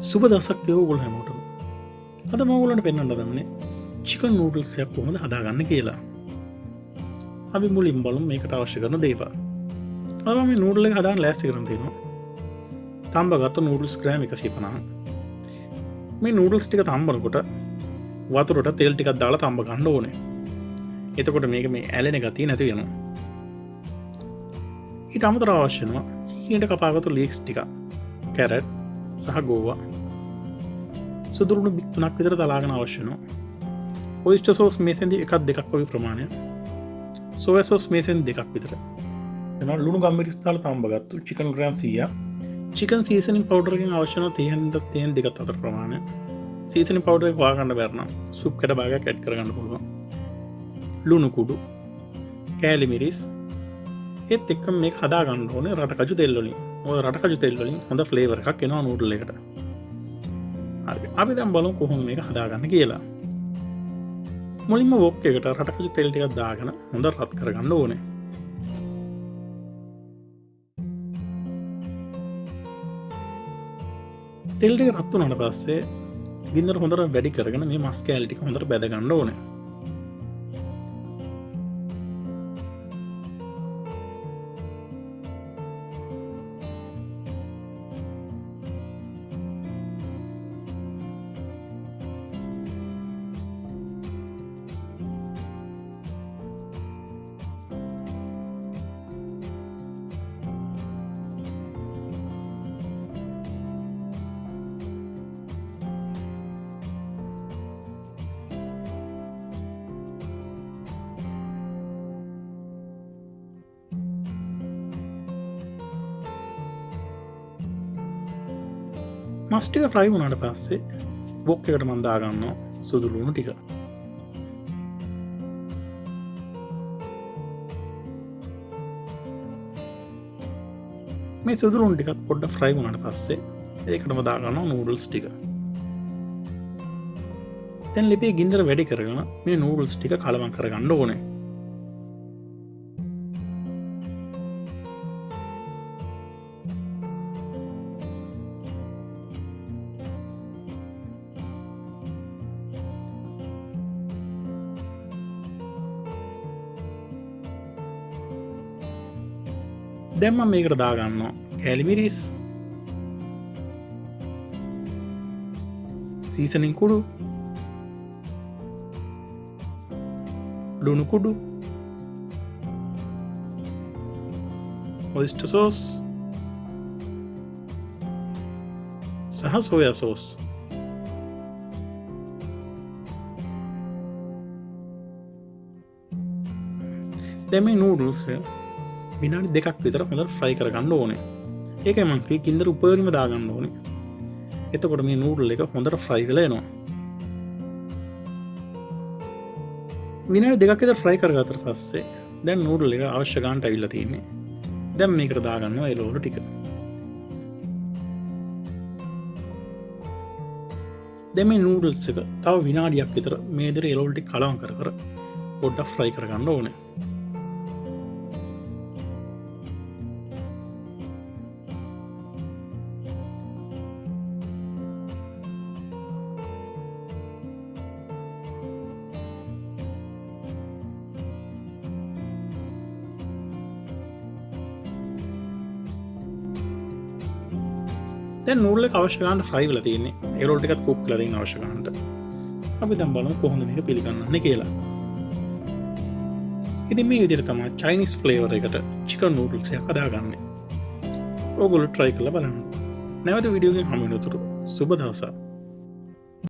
සුබ දවසක් ඔයගොල්ලෝ හැමෝටම. අද මම ඔයගොල්ලන්ට පෙන්වන්න දන්නේ චිකන් නූඩල්ස් එකක් කොහොමද හදාගන්නේ කියලා. අපි මුලින්ම බලමු මේකට අවශ්‍ය කරන දේවල්. අද මම මේ නූඩල් එක හදාගන්න ලෑස්ති කරන් තියෙනවා. තඹගත්තු නූඩල්ස් ග්‍රෑම් 150. මේ නූඩල්ස් ටික තඹනකොට වතුරට තෙල් ටිකක් දාලා තඹ ගන්න ඕනේ. එතකොට මේක මේ ඇලෙන ගතිය නැති වෙනවා. ඊට අමතරව අවශ්‍ය වෙනවා හීනට කපාගත්තු ලීක්ස් ටික, කැරට් සහ ගෝවා, සුදුරුණු බිත් 3ක් විතර දලාගෙන අවශ්‍ය වෙනවා. ඔයිස්ටර් සෝස් මේසෙන්දී එකක් දෙකක් වගේ ප්‍රමාණය, සෝයා සෝස් මේසෙන් දෙකක් විතර. එනවා ලුණු ගම්මිරිස් දාලා තඹගත්තු චිකන් ග්‍රෑම් 100ක්, චිකන් සීසනින් පවුඩර් එකෙන් අවශ්‍ය වෙන තේන් දෙකක් අතර ප්‍රමාණය. සීසනින් පවුඩර් එක හොයාගන්න බැරි නම් සුප් කැට භාගයක් ඇඩ් කරගන්න පුළුවන්. ලුණු කුඩු, කෑලි මිරිස්, ඒත් එක්ක මේක හදාගන්න ඕනේ රටකජු තෙල් වලින්. ඔය රටකජු තෙල් වලින් හොඳ ෆ්ලේවර් එකක් එනවා නූඩල් එකට. හරි. අපි දැන් බලමු කොහොමද මේක හදාගන්න කියලා. මුලින්ම වොක් එකට රටකජු තෙල් ටිකක් දාගෙන හොඳ රත් කරගන්න ඕනේ. තෙල් ටික රත් වුණාට පස්සේ ගින්දර හොඳට වැඩි කරගෙන මේ මස් කෑලි ටික හොඳට බැද ගන්න ඕනේ. මස් ටික ෆ්‍රයි වුණාට පස්සේ වොක් එකට මම දාගන්නවා සුදු ලුණු ටික. මේ සුදු ලුණු ටිකත් පොඩ්ඩක් ෆ්‍රයි වුණාට පස්සේ ඒකටම දාගන්නවා නූඩල්ස් ටික. දැන් ලිපේ ගින්දර වැඩි කරගෙන මේ නූඩල්ස් ටික කලවම් කරගන්න ඕනේ. දැන් මම මේකට දාගන්නවා කෑලි මිරිස්, සීසනින් කුඩු, ලුණු කුඩු, ඔයිස්ටර් සෝස් සහ සෝයා සෝස්. දැන් මේ නූඩල්ස් විනාඩි 2ක් විතර හොඳට ෆ්‍රයි කරගන්න ඕනේ. ඒකයි මම කිව්වේ ගින්දර උඩරිම දාගන්න ඕනේ. එතකොට මේ නූඩල් එක හොඳට ෆ්‍රයි වෙලා එනවා. විනාඩි 2ක් විතර ෆ්‍රයි කරගත්තට පස්සේ දැන් නූඩල් එක අවශ්‍ය ගන්නට අවිල්ලා තියෙන්නේ. දැන් මේකට දාගන්නවා එළවලු ටික. දැන් මේ නූඩල්ස් එක තව විනාඩියක් විතර මේ විදිහට එළවලු ටික කලවම් කර කර පොඩ්ඩක් ෆ්‍රයි කරගන්න ඕනේ. දැන් නූඩල් එක අවශ්‍ය ගන්න ෆ්‍රයි වෙලා තියෙන්නේ. එළවලු ටිකත් කුක් කරලා දෙන්න අවශ්‍ය ගන්නට. අපි දැන් බලමු කොහොමද මේක පිළිගන්නන්නේ කියලා. ඉතින් මේ විදිහට තමයි චයිනීස් ෆ්ලේවර් එකට චිකන් නූඩල්ස් එකක් හදාගන්නේ. ඕගොල්ලෝ try කරලා බලන්න. නැවත වීඩියෝ එකකින් හමු වෙනතුරු සුබ දවසක්.